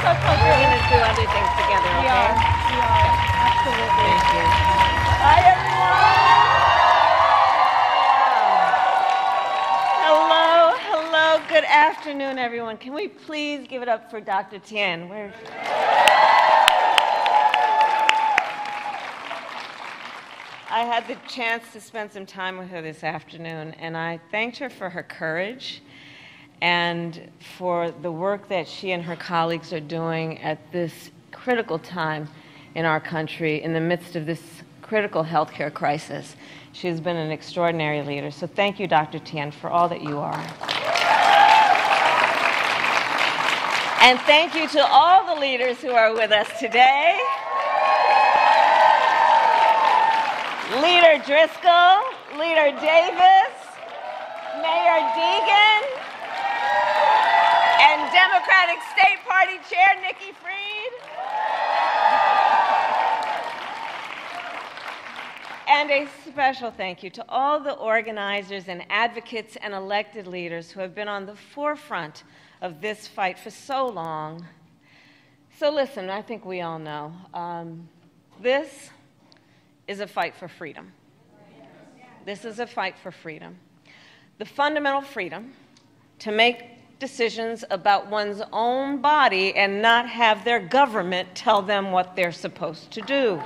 We're going to do other things together, okay? We are. Absolutely. Thank you. Hi, everyone. Hello. Good afternoon, everyone. Can we please give it up for Dr. Tien? I had the chance to spend some time with her this afternoon, and I thanked her for her courage and for the work that she and her colleagues are doing at this critical time in our country, in the midst of this critical healthcare crisis. She has been an extraordinary leader. So thank you, Dr. Tien, for all that you are. And thank you to all the leaders who are with us today. Leader Driscoll, Leader Davis, Mayor Deegan, and Democratic State Party Chair Nikki Fried. And a special thank you to all the organizers and advocates and elected leaders who have been on the forefront of this fight for so long. So listen, I think we all know, this is a fight for freedom. This is a fight for freedom. The fundamental freedom to make decisions about one's own body and not have their government tell them what they're supposed to do.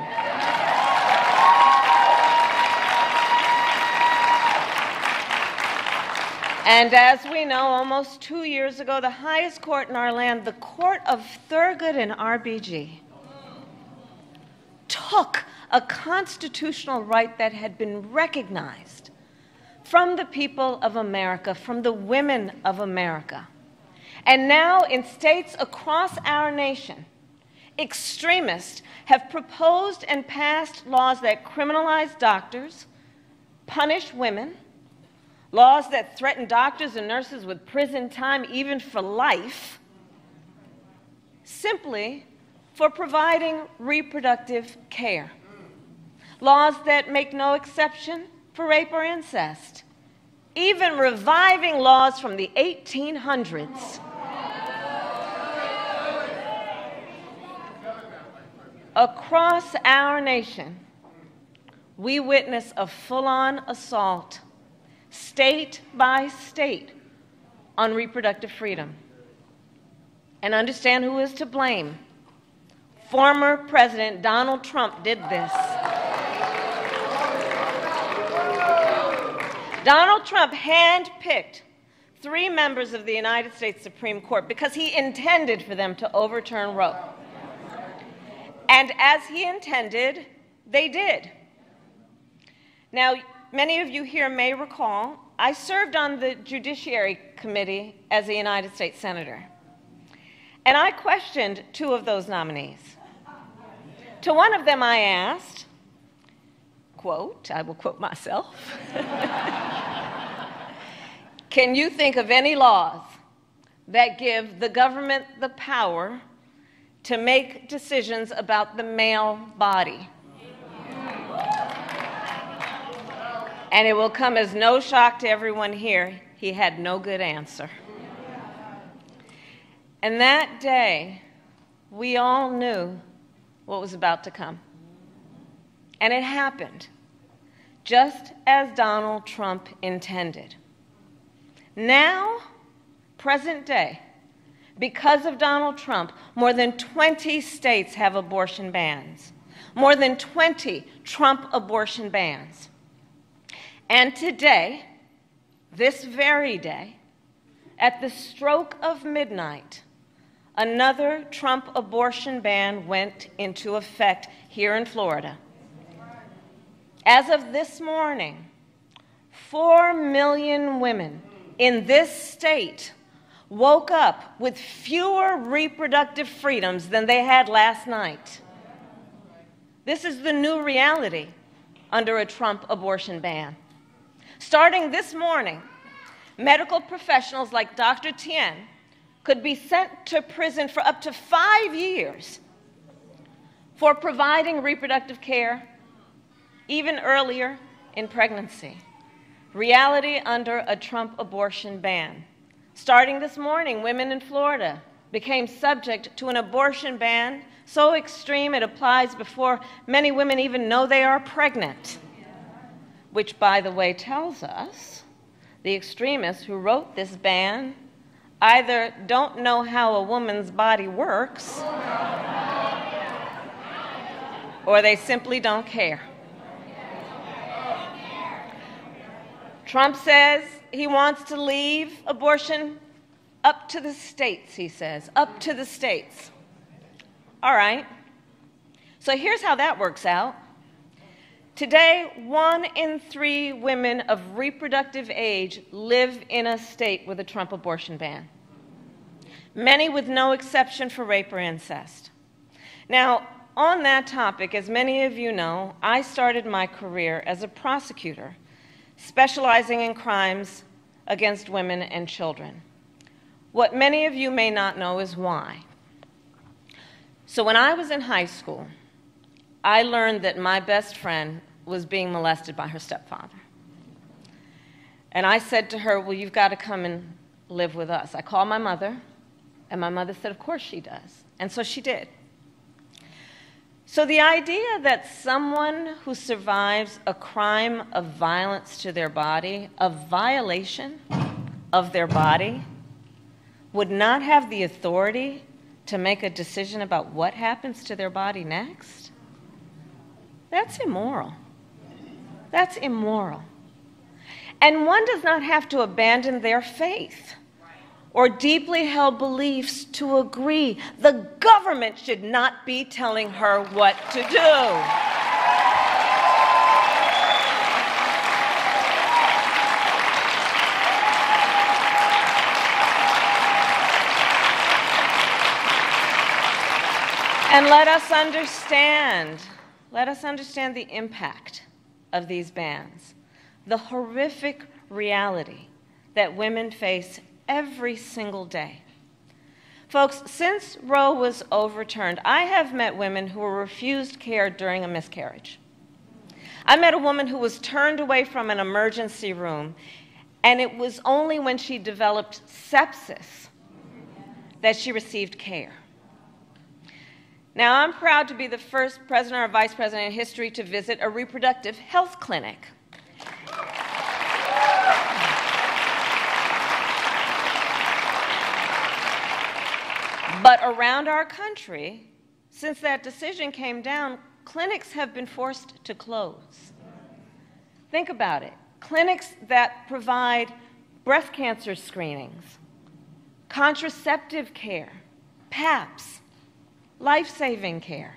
And as we know, almost 2 years ago, the highest court in our land, the Court of Thurgood and RBG, took a constitutional right that had been recognized from the people of America, from the women of America. And now in states across our nation, extremists have proposed and passed laws that criminalize doctors, punish women, laws that threaten doctors and nurses with prison time, even for life, simply for providing reproductive care. Laws that make no exception for rape or incest. Even reviving laws from the 1800s. Across our nation, we witness a full-on assault, state by state, on reproductive freedom. And understand who is to blame. Former President Donald Trump did this. Donald Trump handpicked 3 members of the United States Supreme Court because he intended for them to overturn Roe. And as he intended, they did. Now, many of you here may recall, I served on the Judiciary Committee as a United States Senator. And I questioned 2 of those nominees. To one of them I asked, quote, I will quote myself, can you think of any laws that give the government the power to make decisions about the male body? And it will come as no shock to everyone here, he had no good answer. And that day, we all knew what was about to come. And it happened, just as Donald Trump intended. Now, present day, because of Donald Trump, more than 20 states have abortion bans. More than 20 Trump abortion bans. And today, this very day, at the stroke of midnight, another Trump abortion ban went into effect here in Florida. As of this morning, 4 million women in this state woke up with fewer reproductive freedoms than they had last night. This is the new reality under a Trump abortion ban. Starting this morning, medical professionals like Dr. Tien could be sent to prison for up to 5 years for providing reproductive care even earlier in pregnancy. Reality under a Trump abortion ban. Starting this morning, women in Florida became subject to an abortion ban so extreme it applies before many women even know they are pregnant, which, by the way, tells us the extremists who wrote this ban either don't know how a woman's body works or they simply don't care. Trump says he wants to leave abortion up to the states, he says, up to the states. All right. So here's how that works out. Today, 1 in 3 women of reproductive age live in a state with a Trump abortion ban, many with no exception for rape or incest. Now, on that topic, as many of you know, I started my career as a prosecutor, specializing in crimes against women and children. What many of you may not know is why. So when I was in high school, I learned that my best friend was being molested by her stepfather. And I said to her, well, you've got to come and live with us. I called my mother, and my mother said, of course she does. And so she did. So the idea that someone who survives a crime of violence to their body, a violation of their body, would not have the authority to make a decision about what happens to their body next, that's immoral. That's immoral. And one does not have to abandon their faith or deeply held beliefs to agree. The government should not be telling her what to do. And let us understand the impact of these bans, the horrific reality that women face every single day. Folks, since Roe was overturned, I have met women who were refused care during a miscarriage. I met a woman who was turned away from an emergency room, and it was only when she developed sepsis that she received care. Now, I'm proud to be the first president or vice president in history to visit a reproductive health clinic. But around our country, since that decision came down, clinics have been forced to close. Think about it. Clinics that provide breast cancer screenings, contraceptive care, PAPs, life-saving care.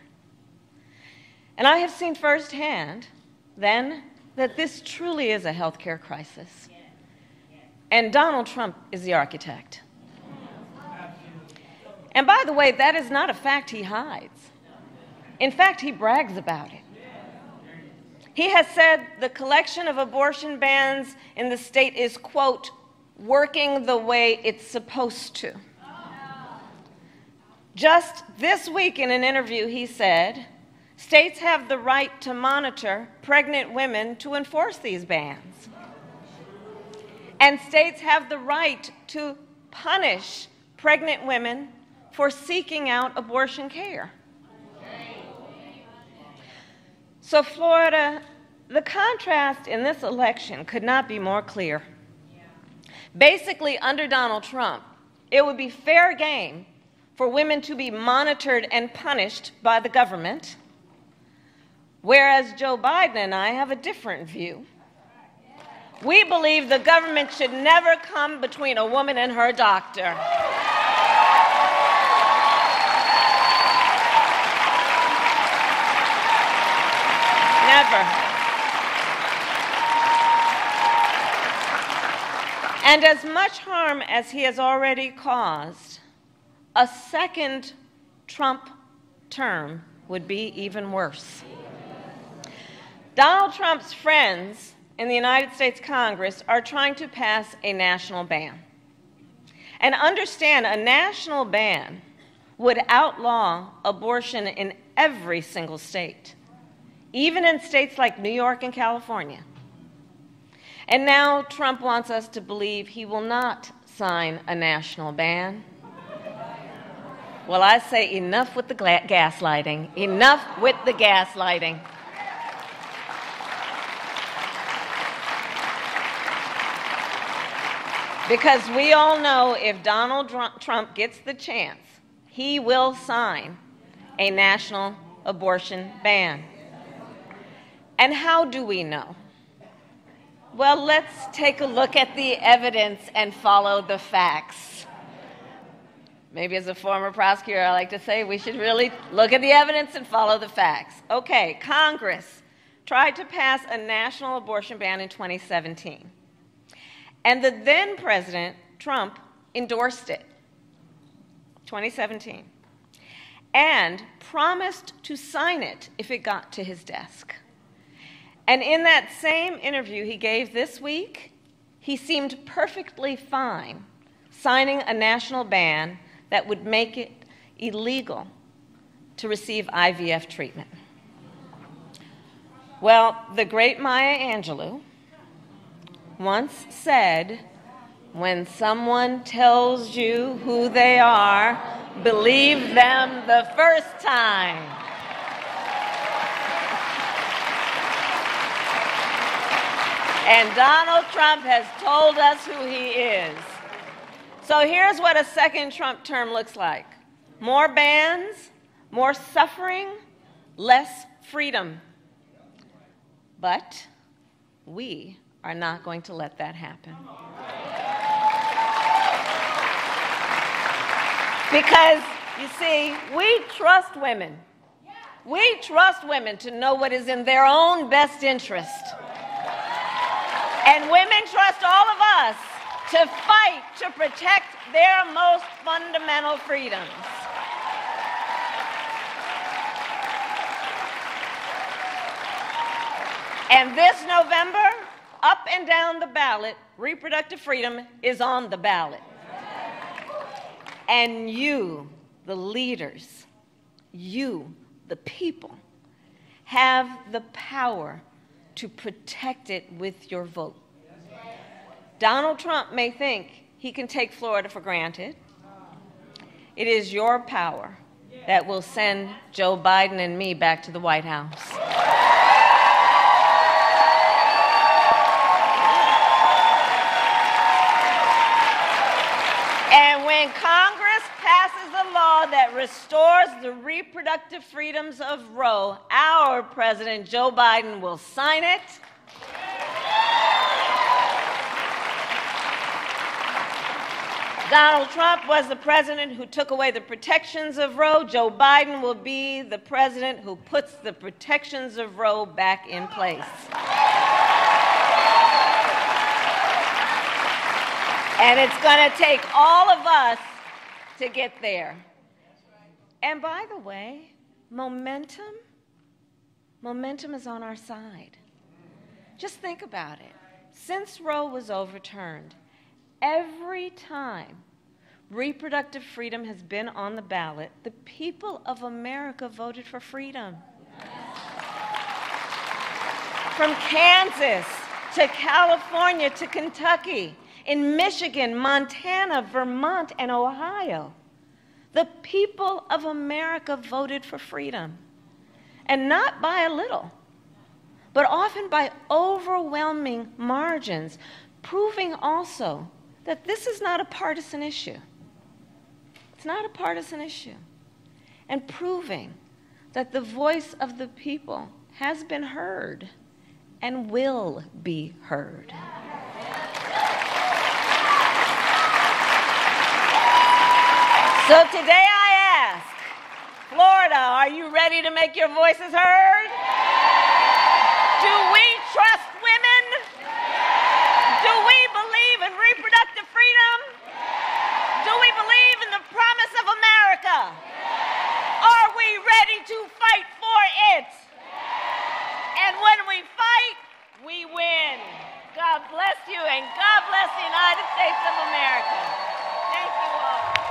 And I have seen firsthand, then, that this truly is a healthcare crisis. And Donald Trump is the architect. And by the way, that is not a fact he hides. In fact, he brags about it. He has said the collection of abortion bans in the state is, quote, working the way it's supposed to. Just this week in an interview, he said, states have the right to monitor pregnant women to enforce these bans. And states have the right to punish pregnant women for seeking out abortion care. So Florida, the contrast in this election could not be more clear. Basically, under Donald Trump, it would be fair game for women to be monitored and punished by the government, whereas Joe Biden and I have a different view. We believe the government should never come between a woman and her doctor. Never. And as much harm as he has already caused, a second Trump term would be even worse. Donald Trump's friends in the United States Congress are trying to pass a national ban. And understand, a national ban would outlaw abortion in every single state, even in states like New York and California. And now Trump wants us to believe he will not sign a national ban. Well, I say enough with the gaslighting. Enough with the gaslighting. Because we all know if Donald Trump gets the chance, he will sign a national abortion ban. And how do we know? Well, let's take a look at the evidence and follow the facts. Maybe as a former prosecutor, I like to say we should really look at the evidence and follow the facts. Okay, Congress tried to pass a national abortion ban in 2017. And the then President, Trump, endorsed it, 2017, and promised to sign it if it got to his desk. And in that same interview he gave this week, he seemed perfectly fine signing a national ban that would make it illegal to receive IVF treatment. Well, the great Maya Angelou once said, when someone tells you who they are, believe them the first time. And Donald Trump has told us who he is. So here's what a second Trump term looks like. More bans, more suffering, less freedom. But we are not going to let that happen. Because, you see, we trust women. We trust women to know what is in their own best interest. And women trust all of us to fight to protect their most fundamental freedoms. And this November, up and down the ballot, reproductive freedom is on the ballot. And you, the leaders, you, the people, have the power to protect it with your vote. Donald Trump may think he can take Florida for granted. It is your power that will send Joe Biden and me back to the White House. And when Congress passes a law that restores the reproductive freedoms of Roe, our President Joe Biden will sign it. Donald Trump was the president who took away the protections of Roe. Joe Biden will be the president who puts the protections of Roe back in place. And it's going to take all of us to get there. And by the way, momentum is on our side. Just think about it. Since Roe was overturned, every time reproductive freedom has been on the ballot, the people of America voted for freedom. From Kansas to California to Kentucky, in Michigan, Montana, Vermont, and Ohio, the people of America voted for freedom. And not by a little, but often by overwhelming margins, proving also that this is not a partisan issue. It's not a partisan issue. And proving that the voice of the people has been heard and will be heard. So today I ask, Florida, are you ready to make your voices heard? Do we trust women? Do we believe in reproductive freedom? Do we believe in the promise of America? Are we ready to fight for it? And when we fight, we win. God bless you, and God bless the United States of America. Thank you all.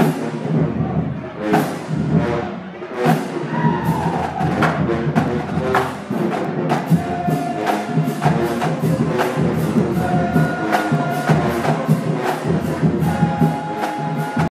you.